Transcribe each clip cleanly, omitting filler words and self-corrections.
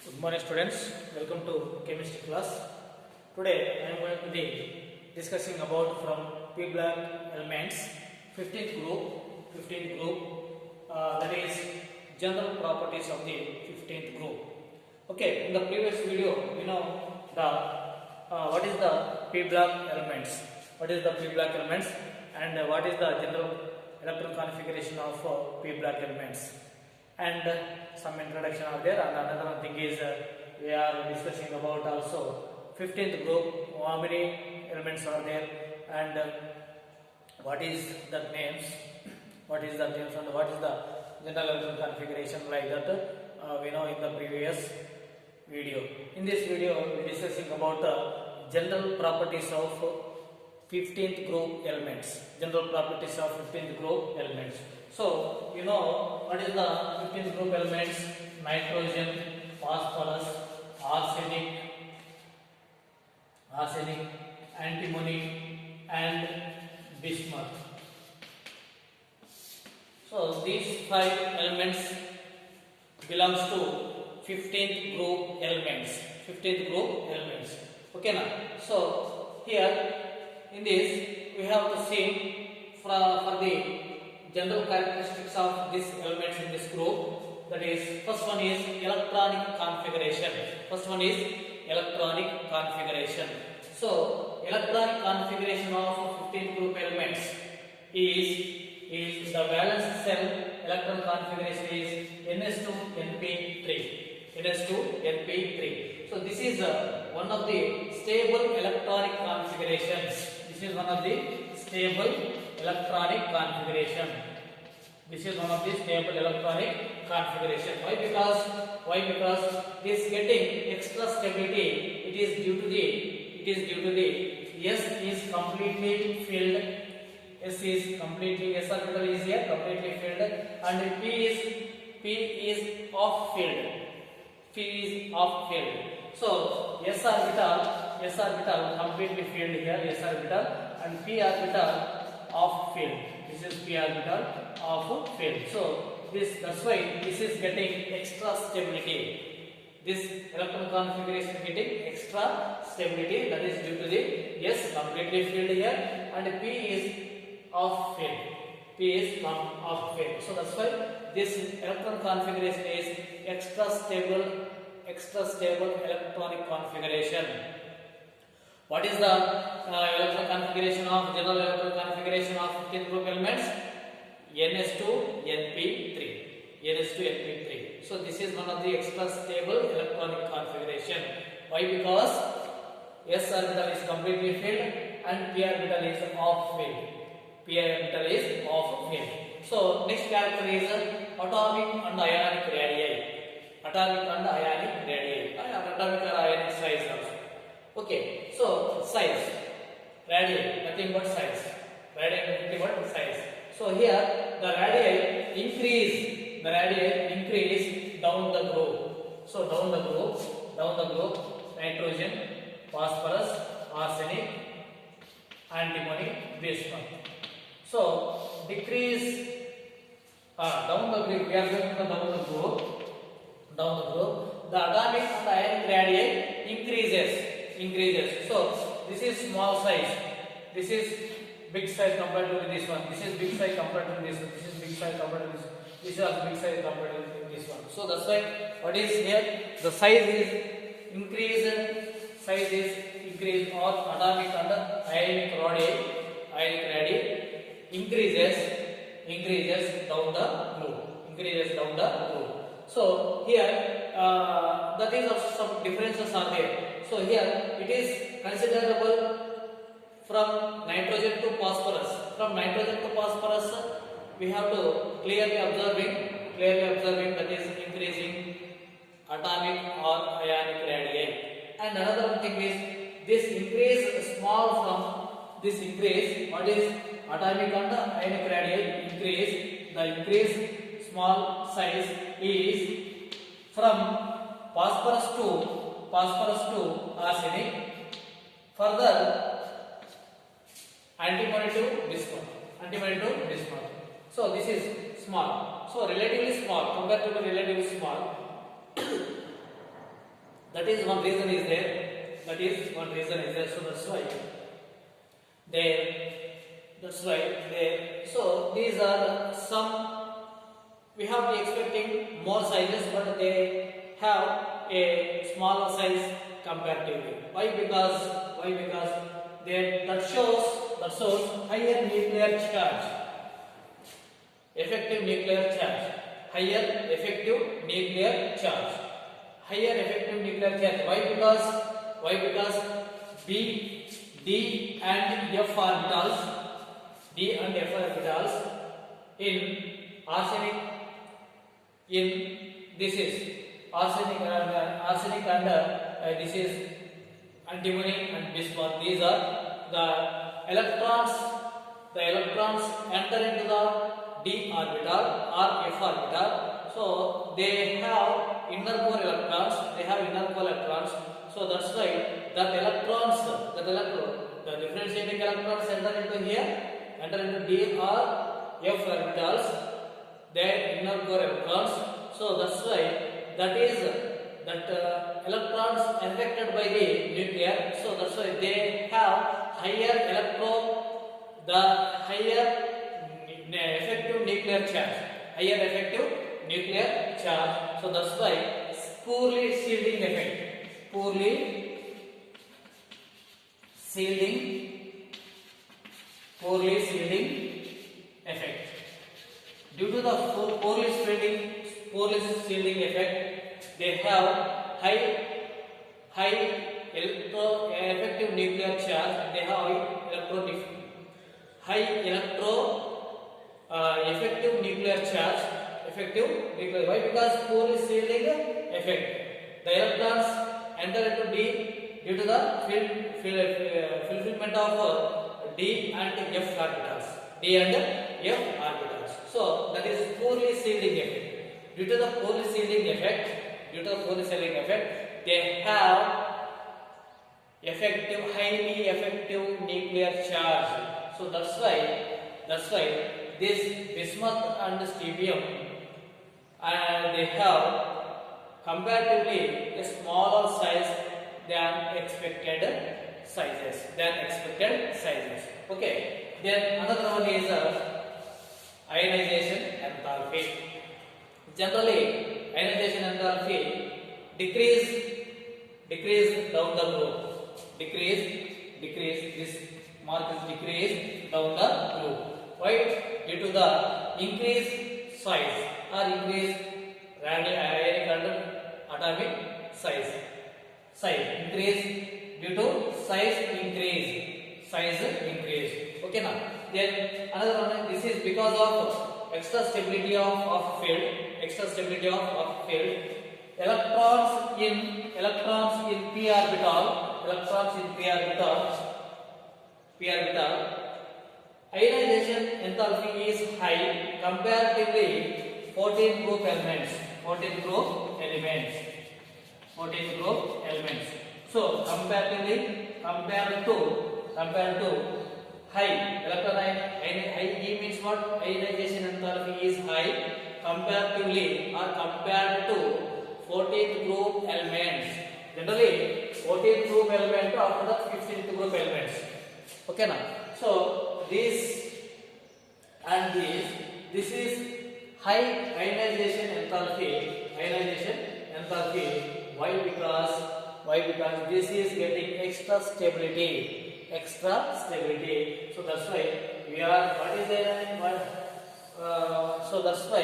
Good morning students, welcome to chemistry class. Today I am going to be discussing about from P block elements 15th group that is general properties of the 15th group. Okay, in the previous video we know the what is the P block elements, and what is the general electron configuration of P block elements. And some introduction are there, and another one thing is we are discussing about also 15th group, how many elements are there, and what is the names, and what is the general electron configuration, like that we know in the previous video. In this video we are discussing about the general properties of 15th group elements. So, you know what is the 15th group elements? Nitrogen, phosphorus, arsenic, antimony, and bismuth. So, these 5 elements belongs to 15th group elements. Okay, now. So, here in this we have to see for the general characteristics of these elements in this group. That is, first one is electronic configuration. So, electronic configuration of 15 group elements is the valence shell electron configuration is ns2np3. So, this is one of the stable electronic configurations. Why? Because this getting extra stability. It is due to the S is completely filled. S orbital is here completely filled, and P is off filled. So S orbital completely filled here, and P orbital off filled. This is P orbital off filled. So that's why this is getting extra stability. This electron configuration getting extra stability, that is due to the S completely filled here, and P is off filled. So that's why this electron configuration is extra stable electronic configuration. What is the general electron configuration of 15th group elements? ns2np3. So this is one of the extra stable electronic configuration. Why? Because S orbital is completely filled and P orbital is off filled. So next character is atomic and ionic radii. Atomic or ionic size also. Okay, so size, radii, nothing but size. So here the radii increase down the group. So down the group, nitrogen, phosphorus, arsenic, antimony, bismuth. So decrease down the group. We are going to down the group. The atomic and ionic radii increases. So this is small size. This is big size compared to this one. This is big size compared to this one. This is big size compared to this. This is also big size compared to this one. So that's why what is here? The size is increased. Or atomic and ionic radii increases down the group. So here that is also some differences are there. So here it is considerable from nitrogen to phosphorus. We have to clearly observing that is increasing atomic or ionic radii. And another one thing is this increase small from this increase. What is atomic and ionic radii increase? The increase small size is from phosphorus to arsenic, further antimony to bismuth. So this is small. So relatively small compared to the relatively small. That is one reason is there. That is one reason is there. So that's why there. That's why there. So these are some. We have been expecting more sizes, but they have a smaller size comparatively. Why? Because that shows higher nuclear charge, effective nuclear charge, higher effective nuclear charge, higher effective nuclear charge. Why? Because B, D and F orbitals, in arsenic, in this is arsenic and this is antimony and bismuth. These are the electrons. The electrons enter into the d orbital or f orbital. So they have inner core electrons. So that's why the differentiating electrons enter into d or f orbitals. Their inner core electrons. So that's why electrons affected by the nuclear. So that's why they have higher effective nuclear charge. So that's why poorly shielding effect. Due to the poorly shielding effect, they have high effective nuclear charge. They have effective nuclear charge. Why? Because poorly shielding effect. The electrons enter into D due to the fulfillment of D and F orbitals. So that is poorly shielding effect. Due to the poorly shielding effect, they have highly effective nuclear charge. So that's why this bismuth and strontium they have comparatively a smaller size than expected sizes. Okay. Then another one is ionization enthalpy. Generally, ionization enthalpy decrease down the group. Decrease. This mark is decrease down the group. Why? Due to the increased size or increased ionic and atomic size. Increase due to size increase. Okay now. Then another one. This is because of extra stability of field. Electrons in p orbital. Ionization enthalpy is high comparatively 14 group elements. So compared to high high means what? Ionization enthalpy is high comparatively or compared to 14th group elements. Generally 14th group element after the 15th group elements. Okay now. So this is high ionization enthalpy. Why? Because this is getting extra stability. So that's why we are. What is the? So that's why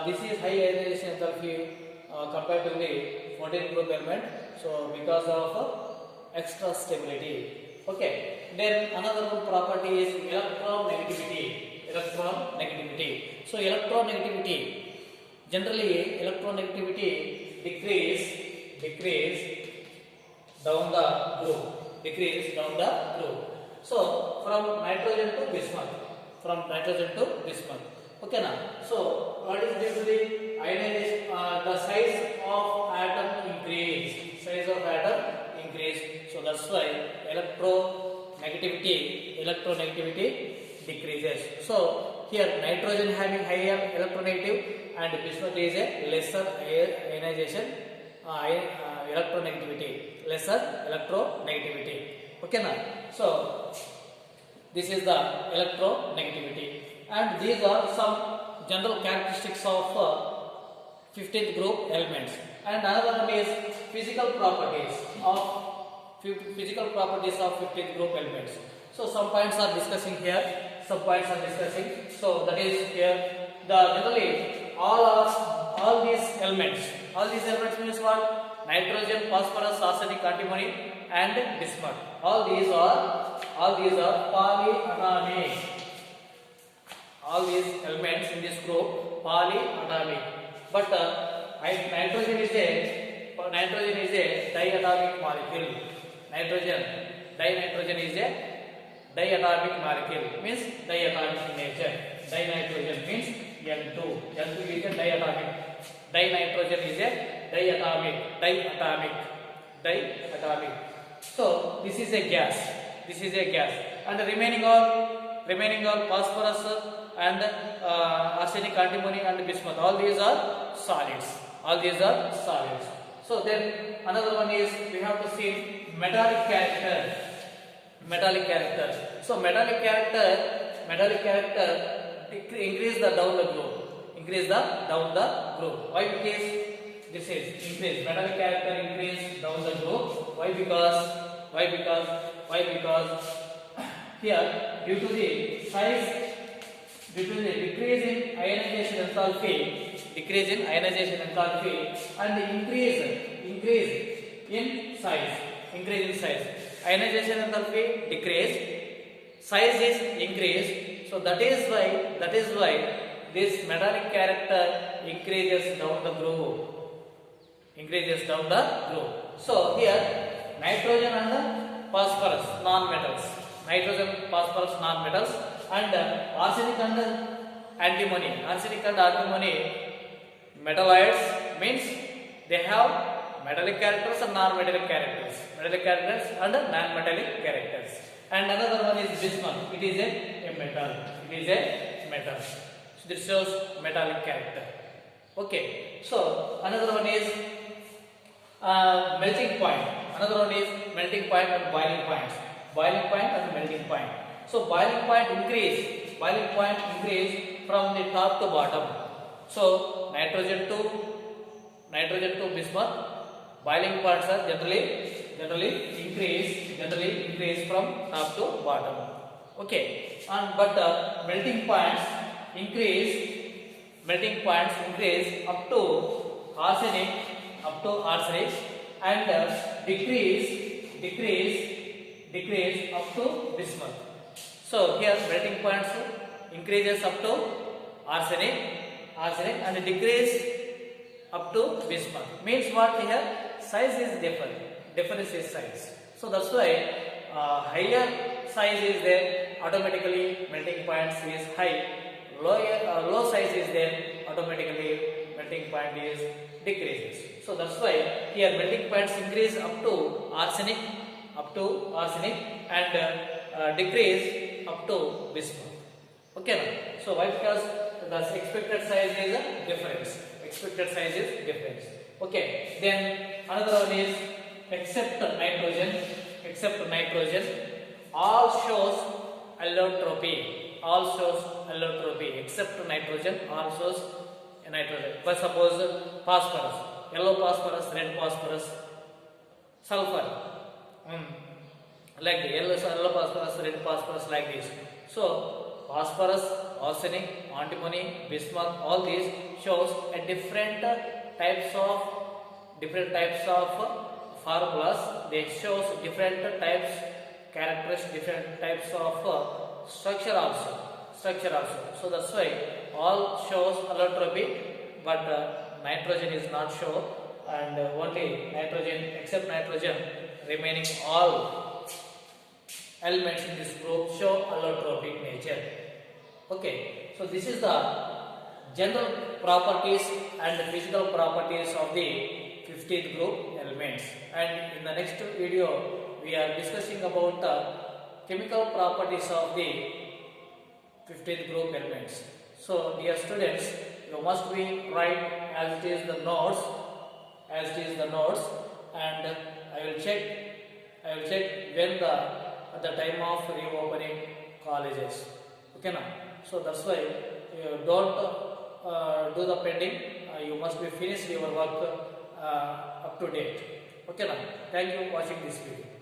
this is high ionization enthalpy comparatively 14 group element. So because of extra stability. Okay. Then another one property is electronegativity. So electronegativity. Generally, electronegativity decrease down the group. So from nitrogen to bismuth. Okay now. So what is due to the ionization? The size of atom increase. So that's why electronegativity decreases. So here nitrogen having higher electronegative and bismuth is a lesser ionization electronegativity, lesser electronegativity. Okay na? So this is the electronegativity, and these are some general characteristics of 15th group elements. And another one is physical properties of 15th group elements. So some points are discussing here, some points are discussing. So that is here. The generally all these elements means what? Nitrogen, phosphorus, arsenic, antimony, and bismuth. All these are polyatomic. All these elements in this group polyatomic. But nitrogen is a diatomic molecule. Dinitrogen is a diatomic molecule, means diatomic in nature. Dinitrogen means N2. N2 is a diatomic. Dinitrogen is a diatomic. So this is a gas. And the remaining all phosphorus and arsenic, antimony, and bismuth. All these are solids. So then another one is we have to see metallic character. So metallic character increase the down the group. Why? Because this is increase. Metallic character increase down the group. Why? Because here due to the decrease in ionization enthalpy and the increase in size. Ionization enthalpy decrease, size is increased. So that is why this metallic character increases down the group. So here nitrogen and phosphorus non-metals. And arsenic and antimony. Metalloids means they have metallic characters and non-metallic characters. And non-metallic characters. And another one is bismuth. It is a metal. So this shows metallic character. Okay. So another one is melting point. And boiling points. Boiling point and melting point. So boiling point increase from the top to bottom. So nitrogen to bismuth, boiling points are generally increase from top to bottom. Okay, and but melting points increase up to arsenic, and decrease up to bismuth. So here melting points increases up to arsenic and decrease up to bismuth. Means what here? Size is different. Difference is size. So that's why higher size is there, automatically melting points is high. Low size is there, automatically melting point is decreases. So that's why here melting points increase up to arsenic and decrease up to bismuth. Okay. So why? Because the expected size is difference. Okay. Then another one is except nitrogen. All shows allotropy. Except nitrogen, all shows nitrogen. For suppose phosphorus, yellow phosphorus, red phosphorus, sulfur. Like the yellow phosphorus, red phosphorus, like this. So phosphorus, arsenic, antimony, bismuth, all these shows a different types of formulas. They shows different types characteristics, different types of structure also. So that's why all shows allotropy, but nitrogen is not shown, and only nitrogen, except nitrogen, remaining all elements in this group show allotropic nature. Okay, so this is the general properties and the physical properties of the 15th group elements, and in the next video we are discussing about the chemical properties of the 15th group elements. So dear students, you must be write as it is the notes as it is the notes, and I will check when the at the time of reopening colleges. Okay now. So that's why you don't do the pending. You must be finished your work up to date. Okay now. Thank you for watching this video.